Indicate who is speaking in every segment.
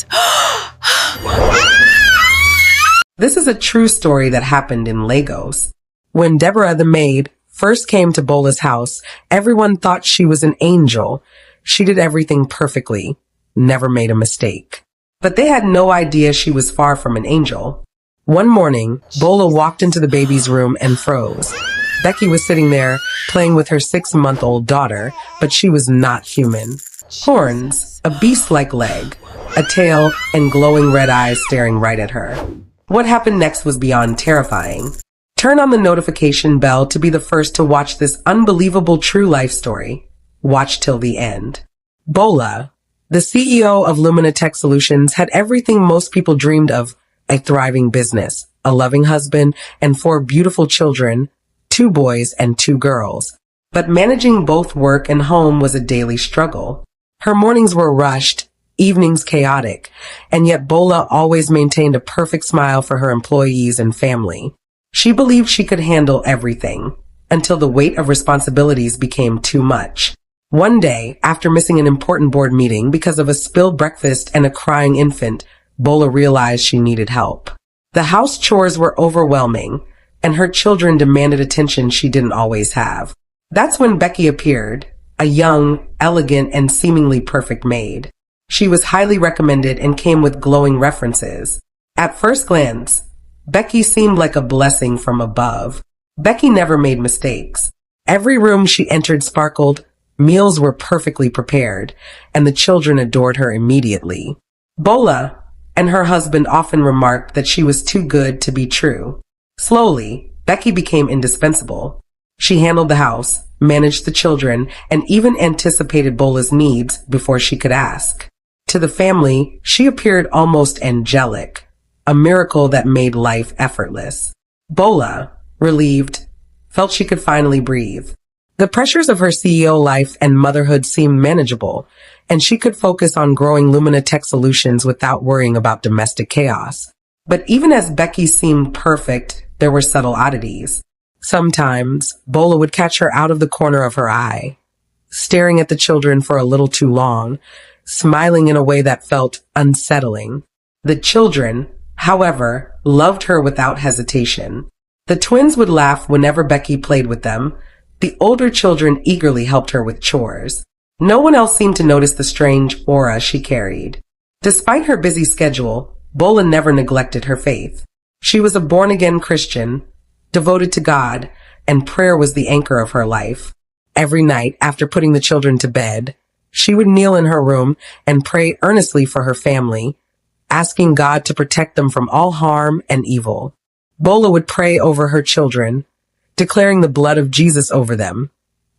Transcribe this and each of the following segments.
Speaker 1: please.
Speaker 2: This is a true story that happened in Lagos. When Deborah the maid first came to Bola's house, everyone thought she was an angel. She did everything perfectly, never made a mistake. But they had no idea she was far from an angel. One morning, Bola walked into the baby's room and froze. Becky was sitting there, playing with her 6-month-old daughter, but she was not human. Horns, a beast-like leg, a tail, and glowing red eyes staring right at her. What happened next was beyond terrifying. Turn on the notification bell to be the first to watch this unbelievable true life story. Watch till the end. Bola, the CEO of Lumina Tech Solutions, had everything most people dreamed of: a thriving business, a loving husband, and 4 beautiful children, 2 boys and 2 girls. But managing both work and home was a daily struggle. Her mornings were rushed, evenings chaotic, and yet Bola always maintained a perfect smile for her employees and family. She believed she could handle everything, until the weight of responsibilities became too much. One day, after missing an important board meeting because of a spilled breakfast and a crying infant, Bola realized she needed help. The house chores were overwhelming, and her children demanded attention she didn't always have. That's when Becky appeared, a young, elegant, and seemingly perfect maid. She was highly recommended and came with glowing references. At first glance, Becky seemed like a blessing from above. Becky never made mistakes. Every room she entered sparkled, meals were perfectly prepared, and the children adored her immediately. Bola and her husband often remarked that she was too good to be true. Slowly, Becky became indispensable. She handled the house, managed the children, and even anticipated Bola's needs before she could ask. To the family, she appeared almost angelic, a miracle that made life effortless. Bola, relieved, felt she could finally breathe. The pressures of her CEO life and motherhood seemed manageable, and she could focus on growing Lumina Tech Solutions without worrying about domestic chaos. But even as Becky seemed perfect, there were subtle oddities. Sometimes, Bola would catch her out of the corner of her eye, staring at the children for a little too long, smiling in a way that felt unsettling. The children, however, loved her without hesitation. The twins would laugh whenever Becky played with them. The older children eagerly helped her with chores. No one else seemed to notice the strange aura she carried. Despite her busy schedule, Bola never neglected her faith. She was a born-again Christian, devoted to God, and prayer was the anchor of her life. Every night, after putting the children to bed, she would kneel in her room and pray earnestly for her family, asking God to protect them from all harm and evil. Bola would pray over her children, declaring the blood of Jesus over them,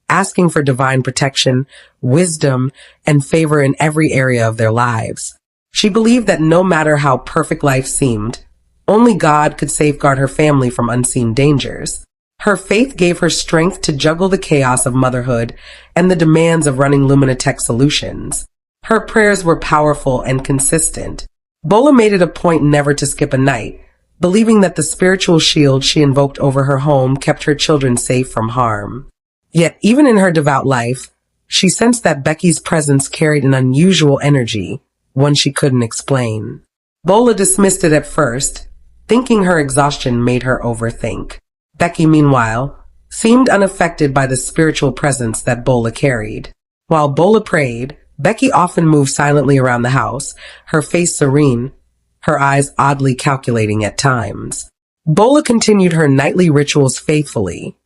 Speaker 2: asking for divine protection, wisdom, and favor in every area of their lives. She believed that no matter how perfect life seemed, only God could safeguard her family from unseen dangers. Her faith gave her strength to juggle the chaos of motherhood and the demands of running Lumina Tech Solutions. Her prayers were powerful and consistent. Bola made it a point never to skip a night, believing that the spiritual shield she invoked over her home kept her children safe from harm. Yet, even in her devout life, she sensed that Becky's presence carried an unusual energy, one she couldn't explain. Bola dismissed it at first, thinking her exhaustion made her overthink. Becky, meanwhile, seemed unaffected by the spiritual presence that Bola carried. While Bola prayed, Becky often moved silently around the house, her face serene, her eyes oddly calculating at times. Bola continued her nightly rituals faithfully,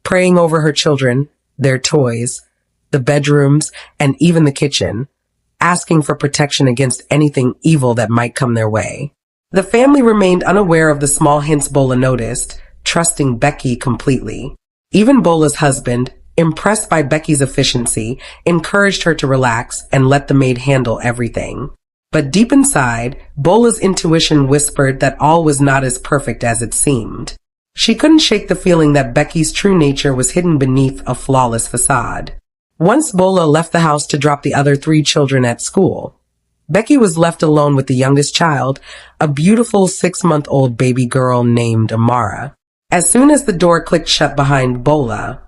Speaker 2: praying over her children, their toys, the bedrooms, and even the kitchen, asking for protection against anything evil that might come their way. The family remained unaware of the small hints Bola noticed, trusting Becky completely. Even Bola's husband, impressed by Becky's efficiency, encouraged her to relax and let the maid handle everything. But deep inside, Bola's intuition whispered that all was not as perfect as it seemed. She couldn't shake the feeling that Becky's true nature was hidden beneath a flawless facade. Once Bola left the house to drop the other 3 children at school, Becky was left alone with the youngest child, a beautiful 6-month-old baby girl named Amara. As soon as the door clicked shut behind Bola,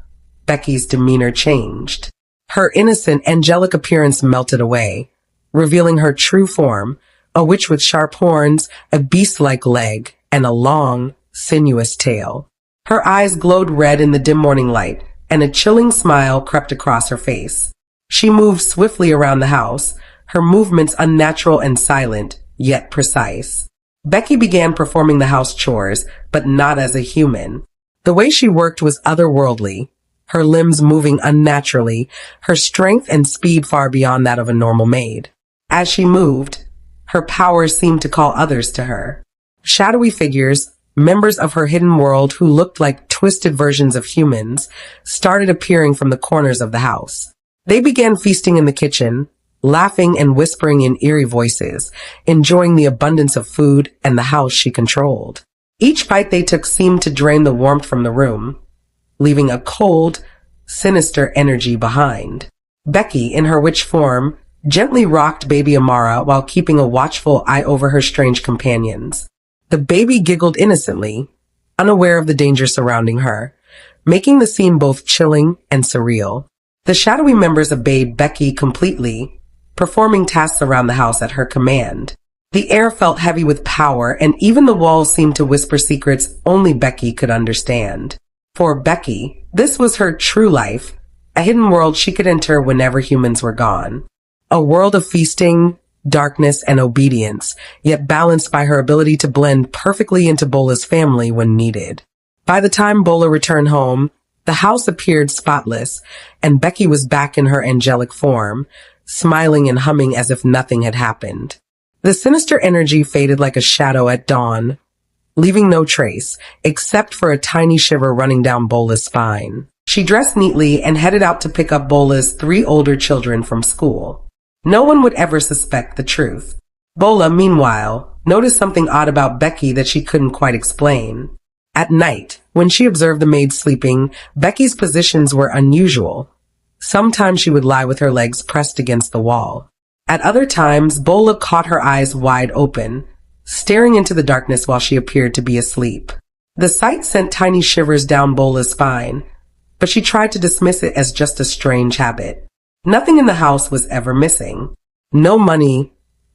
Speaker 2: Becky's demeanor changed. Her innocent, angelic appearance melted away, revealing her true form, a witch with sharp horns, a beast-like leg, and a long, sinuous tail. Her eyes glowed red in the dim morning light, and a chilling smile crept across her face. She moved swiftly around the house, her movements unnatural and silent, yet precise. Becky began performing the house chores, but not as a human. The way she worked was otherworldly, her limbs moving unnaturally, her strength and speed far beyond that of a normal maid. As she moved, her power seemed to call others to her. Shadowy figures, members of her hidden world who looked like twisted versions of humans, started appearing from the corners of the house. They began feasting in the kitchen, laughing and whispering in eerie voices, enjoying the abundance of food and the house she controlled. Each bite they took seemed to drain the warmth from the room, leaving a cold, sinister energy behind. Becky, in her witch form, gently rocked baby Amara while keeping a watchful eye over her strange companions. The baby giggled innocently, unaware of the danger surrounding her, making the scene both chilling and surreal. The shadowy members obeyed Becky completely, performing tasks around the house at her command. The air felt heavy with power, and even the walls seemed to whisper secrets only Becky could understand. For Becky, this was her true life, a hidden world she could enter whenever humans were gone. A world of feasting, darkness, and obedience, yet balanced by her ability to blend perfectly into Bola's family when needed. By the time Bola returned home, the house appeared spotless, and Becky was back in her angelic form, smiling and humming as if nothing had happened. The sinister energy faded like a shadow at dawn, leaving no trace, except for a tiny shiver running down Bola's spine. She dressed neatly and headed out to pick up Bola's 3 older children from school. No one would ever suspect the truth. Bola, meanwhile, noticed something odd about Becky that she couldn't quite explain. At night, when she observed the maid sleeping, Becky's positions were unusual. Sometimes she would lie with her legs pressed against the wall. At other times, Bola caught her eyes wide open, staring into the darkness while she appeared to be asleep. The sight sent tiny shivers down Bola's spine, but she tried to dismiss it as just a strange habit. Nothing in the house was ever missing. No money,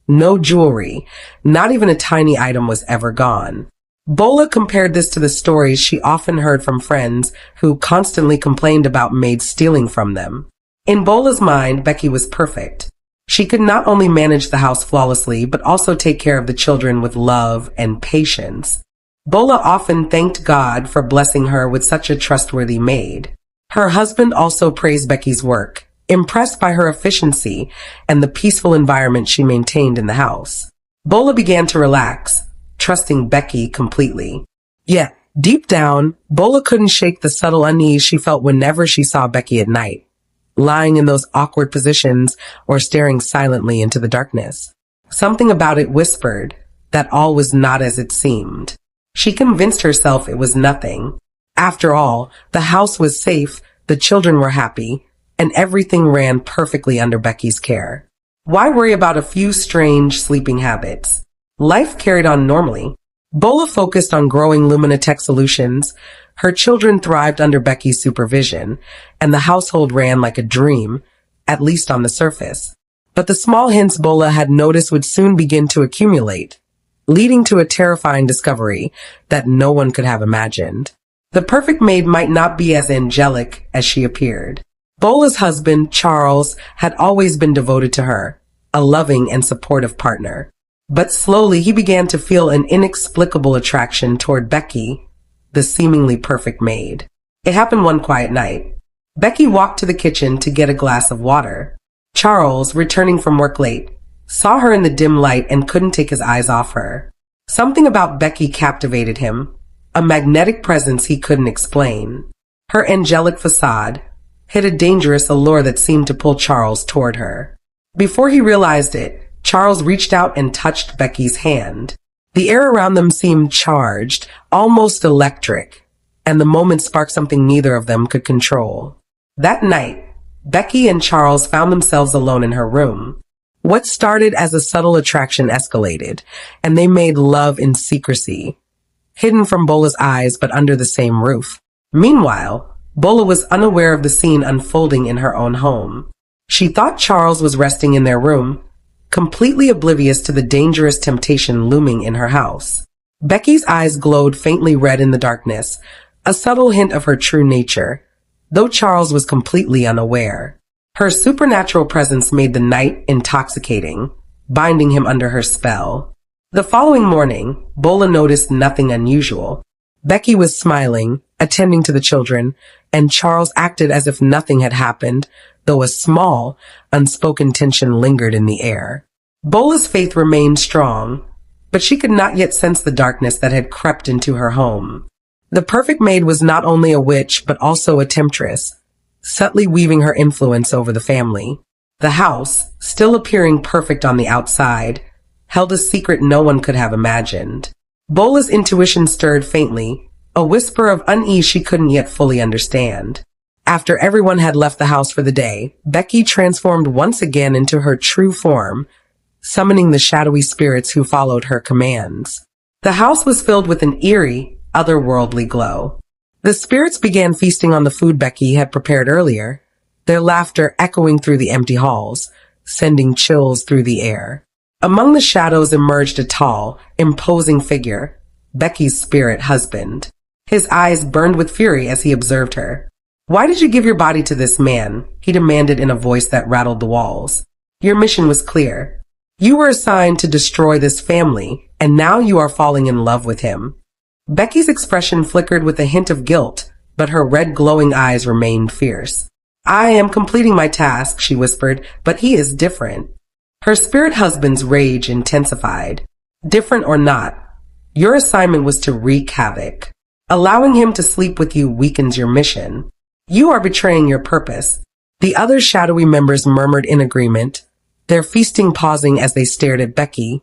Speaker 2: no jewelry, not even a tiny item was ever gone. Bola compared this to the stories she often heard from friends who constantly complained about maids stealing from them. In Bola's mind, Becky was perfect. She could not only manage the house flawlessly, but also take care of the children with love and patience. Bola often thanked God for blessing her with such a trustworthy maid. Her husband also praised Becky's work, impressed by her efficiency and the peaceful environment she maintained in the house. Bola began to relax, trusting Becky completely. Yet, deep down, Bola couldn't shake the subtle unease she felt whenever she saw Becky at night, lying in those awkward positions or staring silently into the darkness. Something about it whispered that all was not as it seemed. She convinced herself it was nothing. After all, the house was safe, the children were happy, and everything ran perfectly under Becky's care. Why worry about a few strange sleeping habits? Life carried on normally. Bola focused on growing Luminatech solutions. Her children thrived under Becky's supervision, and the household ran like a dream, at least on the surface. But the small hints Bola had noticed would soon begin to accumulate, leading to a terrifying discovery that no one could have imagined. The perfect maid might not be as angelic as she appeared. Bola's husband, Charles, had always been devoted to her, a loving and supportive partner. But slowly he began to feel an inexplicable attraction toward Becky, the seemingly perfect maid. It happened one quiet night. Becky walked to the kitchen to get a glass of water. Charles, returning from work late, saw her in the dim light and couldn't take his eyes off her. Something about Becky captivated him, a magnetic presence he couldn't explain. Her angelic facade hid a dangerous allure that seemed to pull Charles toward her. Before he realized it, Charles reached out and touched Becky's hand. The air around them seemed charged, almost electric, and the moment sparked something neither of them could control. That night, Becky and Charles found themselves alone in her room. What started as a subtle attraction escalated, and they made love in secrecy, hidden from Bola's eyes but under the same roof. Meanwhile, Bola was unaware of the scene unfolding in her own home. She thought Charles was resting in their room, completely oblivious to the dangerous temptation looming in her house. Becky's eyes glowed faintly red in the darkness, a subtle hint of her true nature, though Charles was completely unaware. Her supernatural presence made the night intoxicating, binding him under her spell. The following morning, Bola noticed nothing unusual. Becky was smiling, attending to the children, and Charles acted as if nothing had happened, though a small, unspoken tension lingered in the air. Bola's faith remained strong, but she could not yet sense the darkness that had crept into her home. The perfect maid was not only a witch, but also a temptress, subtly weaving her influence over the family. The house, still appearing perfect on the outside, held a secret no one could have imagined. Bola's intuition stirred faintly, a whisper of unease she couldn't yet fully understand. After everyone had left the house for the day, Becky transformed once again into her true form, summoning the shadowy spirits who followed her commands. The house was filled with an eerie, otherworldly glow. The spirits began feasting on the food Becky had prepared earlier, their laughter echoing through the empty halls, sending chills through the air. Among the shadows emerged a tall, imposing figure, Becky's spirit husband. His eyes burned with fury as he observed her. "Why did you give your body to this man?" he demanded in a voice that rattled the walls. "Your mission was clear. You were assigned to destroy this family, and now you are falling in love with him." Becky's expression flickered with a hint of guilt, but her red glowing eyes remained fierce. "I am completing my task," she whispered, "but he is different." Her spirit husband's rage intensified. "Different or not, your assignment was to wreak havoc. Allowing him to sleep with you weakens your mission. You are betraying your purpose." The other shadowy members murmured in agreement, their feasting pausing as they stared at Becky,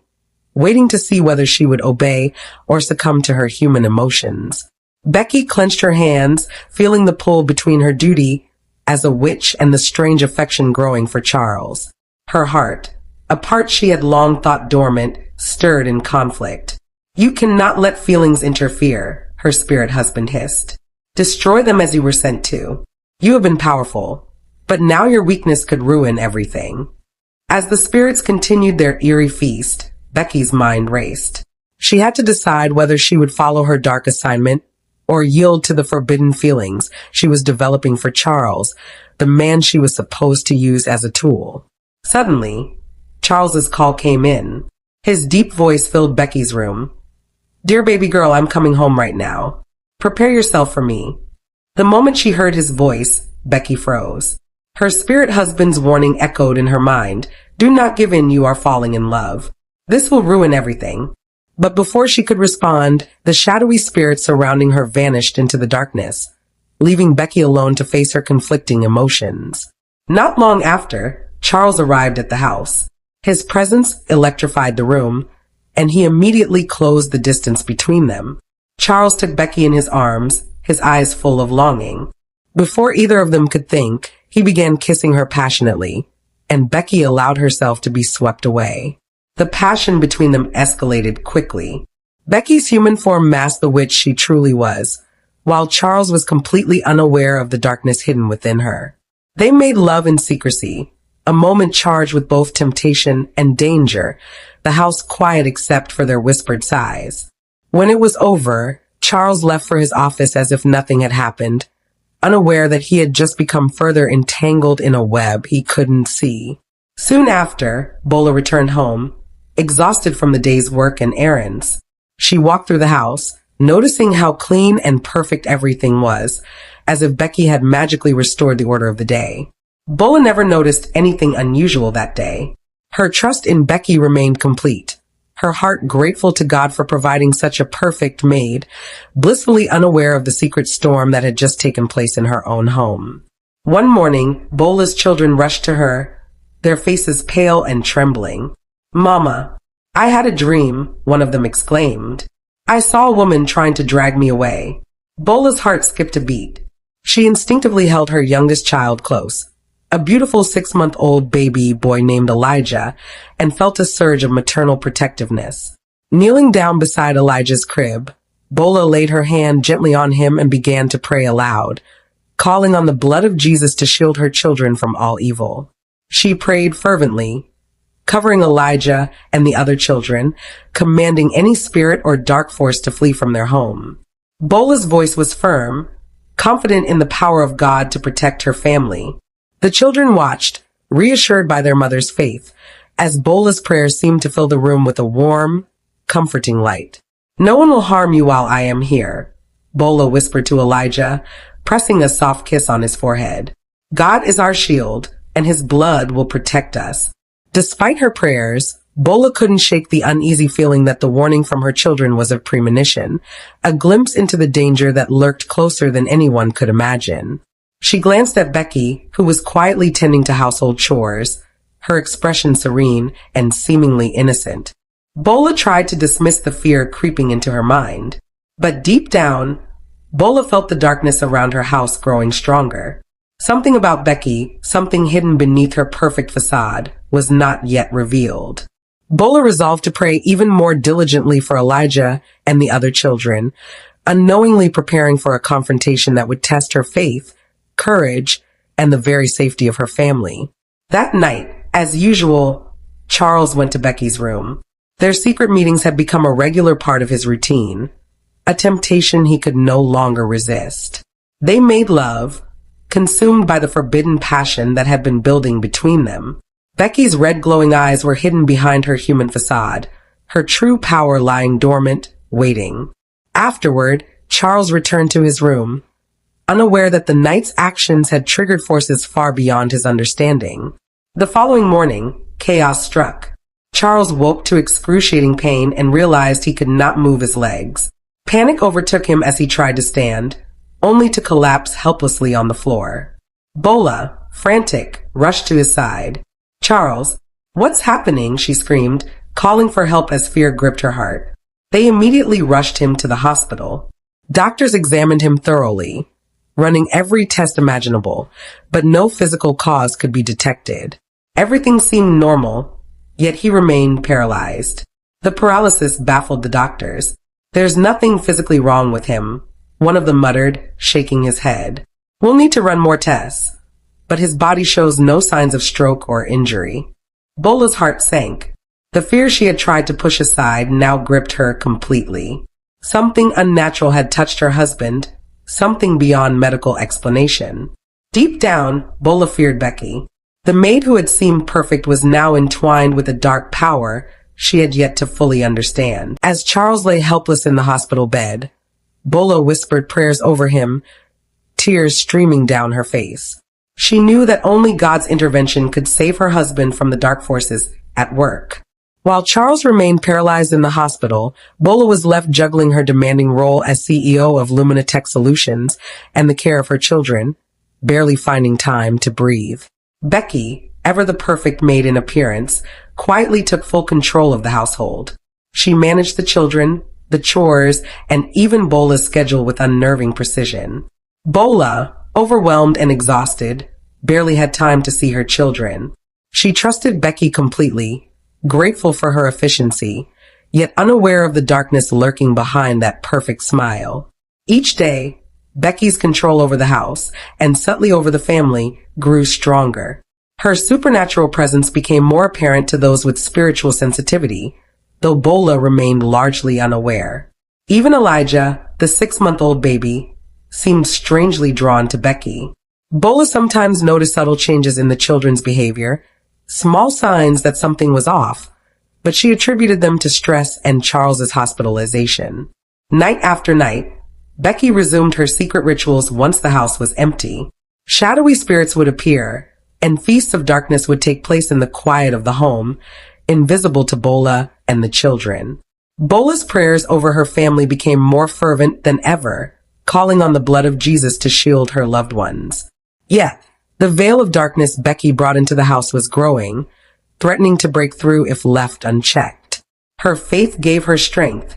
Speaker 2: waiting to see whether she would obey or succumb to her human emotions. Becky clenched her hands, feeling the pull between her duty as a witch and the strange affection growing for Charles. Her heart, a part she had long thought dormant, stirred in conflict. "You cannot let feelings interfere," her spirit husband hissed. "Destroy them as you were sent to. You have been powerful, but now your weakness could ruin everything." As the spirits continued their eerie feast, Becky's mind raced. She had to decide whether she would follow her dark assignment or yield to the forbidden feelings she was developing for Charles, the man she was supposed to use as a tool. Suddenly, Charles's call came in. His deep voice filled Becky's room. "Dear baby girl, I'm coming home right now. Prepare yourself for me." The moment she heard his voice, Becky froze. Her spirit husband's warning echoed in her mind. "Do not give in, you are falling in love. This will ruin everything." But before she could respond, the shadowy spirit surrounding her vanished into the darkness, leaving Becky alone to face her conflicting emotions. Not long after, Charles arrived at the house. His presence electrified the room, and he immediately closed the distance between them. Charles took Becky in his arms, his eyes full of longing. Before either of them could think, he began kissing her passionately, and Becky allowed herself to be swept away. The passion between them escalated quickly. Becky's human form masked the witch she truly was, while Charles was completely unaware of the darkness hidden within her. They made love in secrecy, a moment charged with both temptation and danger, the house quiet except for their whispered sighs. When it was over, Charles left for his office as if nothing had happened, unaware that he had just become further entangled in a web he couldn't see. Soon after, Bola returned home, exhausted from the day's work and errands. She walked through the house, noticing how clean and perfect everything was, as if Becky had magically restored the order of the day. Bola never noticed anything unusual that day. Her trust in Becky remained complete, her heart grateful to God for providing such a perfect maid, blissfully unaware of the secret storm that had just taken place in her own home. One morning, Bola's children rushed to her, their faces pale and trembling. "Mama, I had a dream," one of them exclaimed. "I saw a woman trying to drag me away." Bola's heart skipped a beat. She instinctively held her youngest child close, a beautiful 6-month-old baby boy named Elijah, and felt a surge of maternal protectiveness. Kneeling down beside Elijah's crib, Bola laid her hand gently on him and began to pray aloud, calling on the blood of Jesus to shield her children from all evil. She prayed fervently, covering Elijah and the other children, commanding any spirit or dark force to flee from their home. Bola's voice was firm, confident in the power of God to protect her family. The children watched, reassured by their mother's faith, as Bola's prayers seemed to fill the room with a warm, comforting light. "No one will harm you while I am here," Bola whispered to Elijah, pressing a soft kiss on his forehead. "God is our shield, and his blood will protect us." Despite her prayers, Bola couldn't shake the uneasy feeling that the warning from her children was a premonition, a glimpse into the danger that lurked closer than anyone could imagine. She glanced at Becky, who was quietly tending to household chores, her expression serene and seemingly innocent. Bola tried to dismiss the fear creeping into her mind. But deep down, Bola felt the darkness around her house growing stronger. Something about Becky, something hidden beneath her perfect facade, was not yet revealed. Bola resolved to pray even more diligently for Elijah and the other children, unknowingly preparing for a confrontation that would test her faith, courage, and the very safety of her family. That night, as usual, Charles went to Becky's room. Their secret meetings had become a regular part of his routine, a temptation he could no longer resist. They made love, consumed by the forbidden passion that had been building between them. Becky's red glowing eyes were hidden behind her human facade, her true power lying dormant, waiting. Afterward, Charles returned to his room, unaware that the night's actions had triggered forces far beyond his understanding. The following morning, chaos struck. Charles woke to excruciating pain and realized he could not move his legs. Panic overtook him as he tried to stand, only to collapse helplessly on the floor. Bola, frantic, rushed to his side. "Charles, what's happening?" she screamed, calling for help as fear gripped her heart. They immediately rushed him to the hospital. Doctors examined him thoroughly, running every test imaginable, but no physical cause could be detected. Everything seemed normal, yet he remained paralyzed. The paralysis baffled the doctors. "There's nothing physically wrong with him," one of them muttered, shaking his head. "We'll need to run more tests, but his body shows no signs of stroke or injury." Bola's heart sank. The fear she had tried to push aside now gripped her completely. Something unnatural had touched her husband, something beyond medical explanation. Deep down, Bola feared Becky. The maid who had seemed perfect was now entwined with a dark power she had yet to fully understand. As Charles lay helpless in the hospital bed, Bola whispered prayers over him, tears streaming down her face. She knew that only God's intervention could save her husband from the dark forces at work. While Charles remained paralyzed in the hospital, Bola was left juggling her demanding role as CEO of Lumina Tech Solutions and the care of her children, barely finding time to breathe. Becky, ever the perfect maid in appearance, quietly took full control of the household. She managed the children, the chores, and even Bola's schedule with unnerving precision. Bola, overwhelmed and exhausted, barely had time to see her children. She trusted Becky completely, grateful for her efficiency, yet unaware of the darkness lurking behind that perfect smile. Each day, Becky's control over the house, and subtly over the family, grew stronger. Her supernatural presence became more apparent to those with spiritual sensitivity, though Bola remained largely unaware. Even Elijah, the 6-month-old baby, seemed strangely drawn to Becky. Bola sometimes noticed subtle changes in the children's behavior, small signs that something was off, but she attributed them to stress and Charles's hospitalization. Night after night, Becky resumed her secret rituals once the house was empty. Shadowy spirits would appear, and feasts of darkness would take place in the quiet of the home, invisible to Bola and the children. Bola's prayers over her family became more fervent than ever, calling on the blood of Jesus to shield her loved ones. Yet, the veil of darkness Becky brought into the house was growing, threatening to break through if left unchecked. Her faith gave her strength,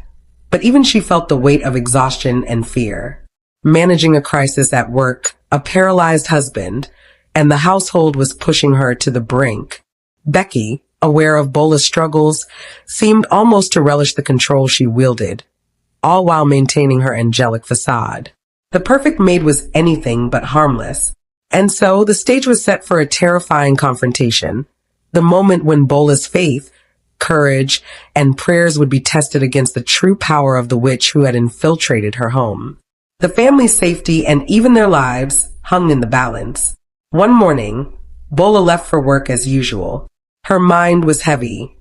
Speaker 2: but even she felt the weight of exhaustion and fear. Managing a crisis at work, a paralyzed husband, and the household was pushing her to the brink. Becky, aware of Bola's struggles, seemed almost to relish the control she wielded, all while maintaining her angelic facade. The perfect maid was anything but harmless, and so the stage was set for a terrifying confrontation. The moment when Bola's faith, courage, and prayers would be tested against the true power of the witch who had infiltrated her home. The family's safety and even their lives hung in the balance. One morning, Bola left for work as usual. Her mind was heavy.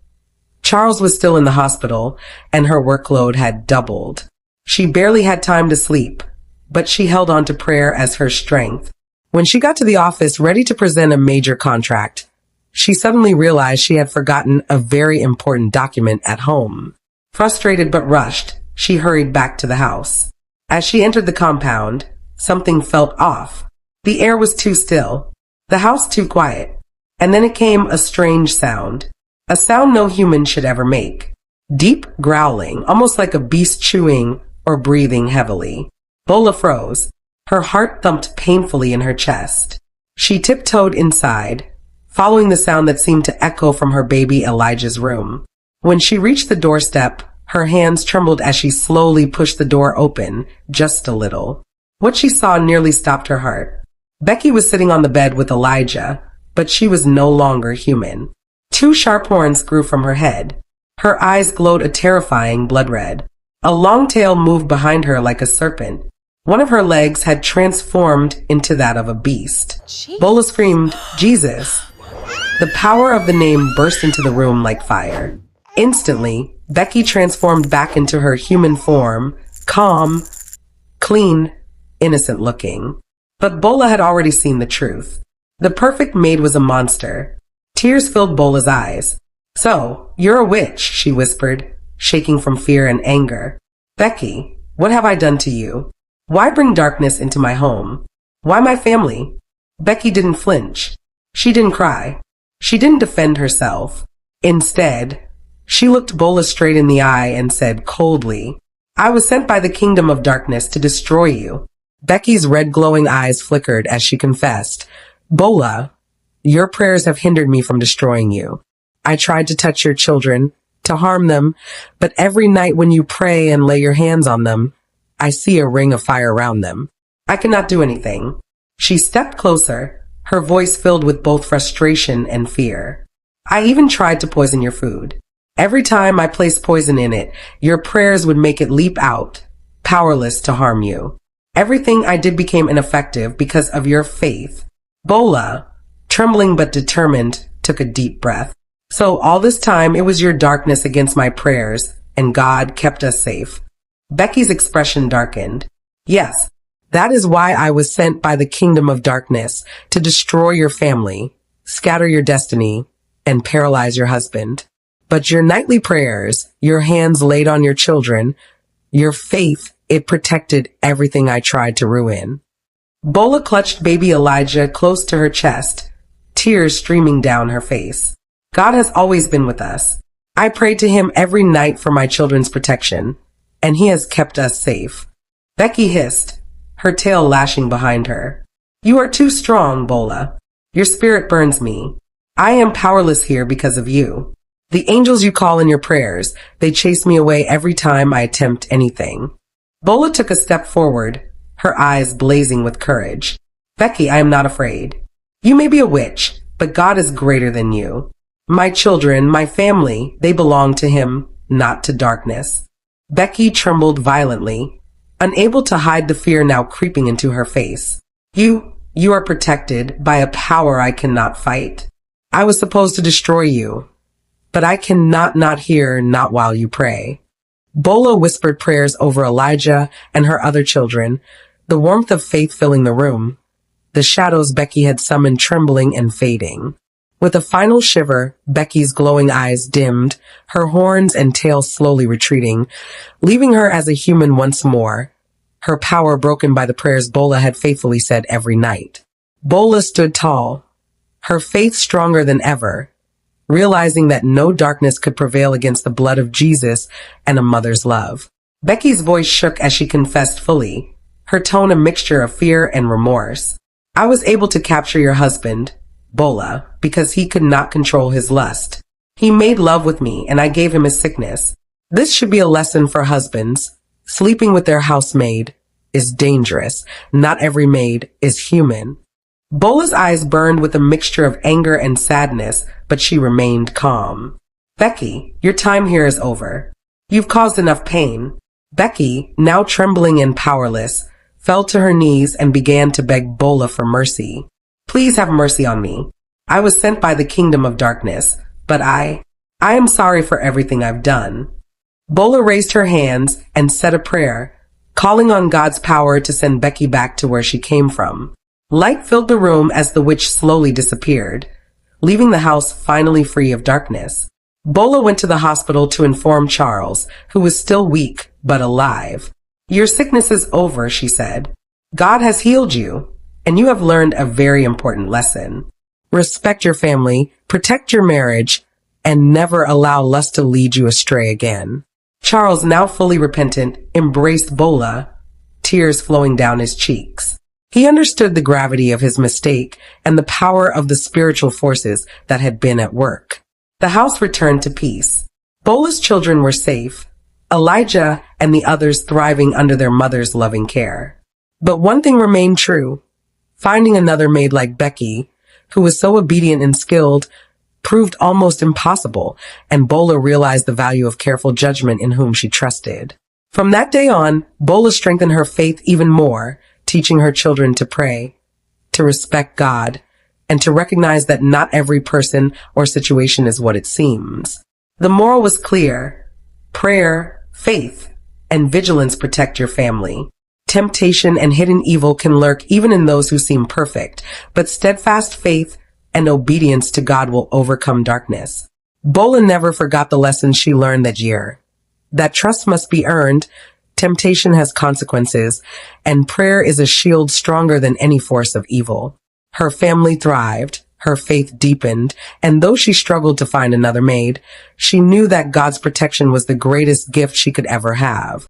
Speaker 2: Charles was still in the hospital, and her workload had doubled. She barely had time to sleep, but she held on to prayer as her strength. When she got to the office ready to present a major contract, she suddenly realized she had forgotten a very important document at home. Frustrated but rushed, she hurried back to the house. As she entered the compound, something felt off. The air was too still, the house too quiet, and then it came a strange sound. A sound no human should ever make. Deep growling, almost like a beast chewing or breathing heavily. Bola froze. Her heart thumped painfully in her chest. She tiptoed inside, following the sound that seemed to echo from her baby Elijah's room. When she reached the doorstep, her hands trembled as she slowly pushed the door open, just a little. What she saw nearly stopped her heart. Becky was sitting on the bed with Elijah, but she was no longer human. Two sharp horns grew from her head. Her eyes glowed a terrifying blood red. A long tail moved behind her like a serpent. One of her legs had transformed into that of a beast. Bola screamed, "Jesus!" The power of the name burst into the room like fire. Instantly, Becky transformed back into her human form, calm, clean, innocent looking. But Bola had already seen the truth. The perfect maid was a monster. Tears filled Bola's eyes. "So, you're a witch," she whispered, shaking from fear and anger. "Becky, what have I done to you? Why bring darkness into my home? Why my family?" Becky didn't flinch. She didn't cry. She didn't defend herself. Instead, she looked Bola straight in the eye and said coldly, "I was sent by the kingdom of darkness to destroy you." Becky's red glowing eyes flickered as she confessed, "Bola, your prayers have hindered me from destroying you. I tried to touch your children, to harm them, but every night when you pray and lay your hands on them, I see a ring of fire around them. I cannot do anything." She stepped closer, her voice filled with both frustration and fear. "I even tried to poison your food. Every time I placed poison in it, your prayers would make it leap out, powerless to harm you. Everything I did became ineffective because of your faith." Bola, trembling but determined, took a deep breath. "So all this time it was your darkness against my prayers, and God kept us safe." Becky's expression darkened. "Yes, that is why I was sent by the kingdom of darkness, to destroy your family, scatter your destiny, and paralyze your husband. But your nightly prayers, your hands laid on your children, your faith, it protected everything I tried to ruin." Bola clutched baby Elijah close to her chest, tears streaming down her face. "God has always been with us. I prayed to him every night for my children's protection, and he has kept us safe." Becky hissed, her tail lashing behind her. "You are too strong, Bola. Your spirit burns me. I am powerless here because of you. The angels you call in your prayers, they chase me away every time I attempt anything." Bola took a step forward, her eyes blazing with courage. "Becky, I am not afraid. You may be a witch, but God is greater than you. My children, my family, they belong to him, not to darkness." Becky trembled violently, unable to hide the fear now creeping into her face. You are protected by a power I cannot fight. I was supposed to destroy you, but I cannot not hear, not while you pray." Bola whispered prayers over Elijah and her other children, the warmth of faith filling the room, the shadows Becky had summoned trembling and fading. With a final shiver, Becky's glowing eyes dimmed, her horns and tail slowly retreating, leaving her as a human once more, her power broken by the prayers Bola had faithfully said every night. Bola stood tall, her faith stronger than ever, realizing that no darkness could prevail against the blood of Jesus and a mother's love. Becky's voice shook as she confessed fully, her tone a mixture of fear and remorse. "I was able to capture your husband, Bola, because he could not control his lust. He made love with me, and I gave him his sickness. This should be a lesson for husbands. Sleeping with their housemaid is dangerous. Not every maid is human." Bola's eyes burned with a mixture of anger and sadness, but she remained calm. Becky, your time here is over. You've caused enough pain. Becky, now trembling and powerless, fell to her knees and began to beg Bola for mercy. Please have mercy on me. I was sent by the kingdom of darkness, but I am sorry for everything I've done. Bola raised her hands and said a prayer, calling on God's power to send Becky back to where she came from. Light filled the room as the witch slowly disappeared, leaving the house finally free of darkness. Bola went to the hospital to inform Charles, who was still weak but alive. Your sickness is over, she said. God has healed you, and you have learned a very important lesson. Respect your family, protect your marriage, and never allow lust to lead you astray again. Charles, now fully repentant, embraced Bola, tears flowing down his cheeks. He understood the gravity of his mistake and the power of the spiritual forces that had been at work. The house returned to peace. Bola's children were safe, Elijah and the others thriving under their mother's loving care. But one thing remained true. Finding another maid like Becky, who was so obedient and skilled, proved almost impossible, and Bola realized the value of careful judgment in whom she trusted. From that day on, Bola strengthened her faith even more, teaching her children to pray, to respect God, and to recognize that not every person or situation is what it seems. The moral was clear. Prayer, faith, and vigilance protect your family. Temptation and hidden evil can lurk even in those who seem perfect, but steadfast faith and obedience to God will overcome darkness. Bola never forgot the lesson she learned that year. That trust must be earned, temptation has consequences, and prayer is a shield stronger than any force of evil. Her family thrived, her faith deepened, and though she struggled to find another maid, she knew that God's protection was the greatest gift she could ever have.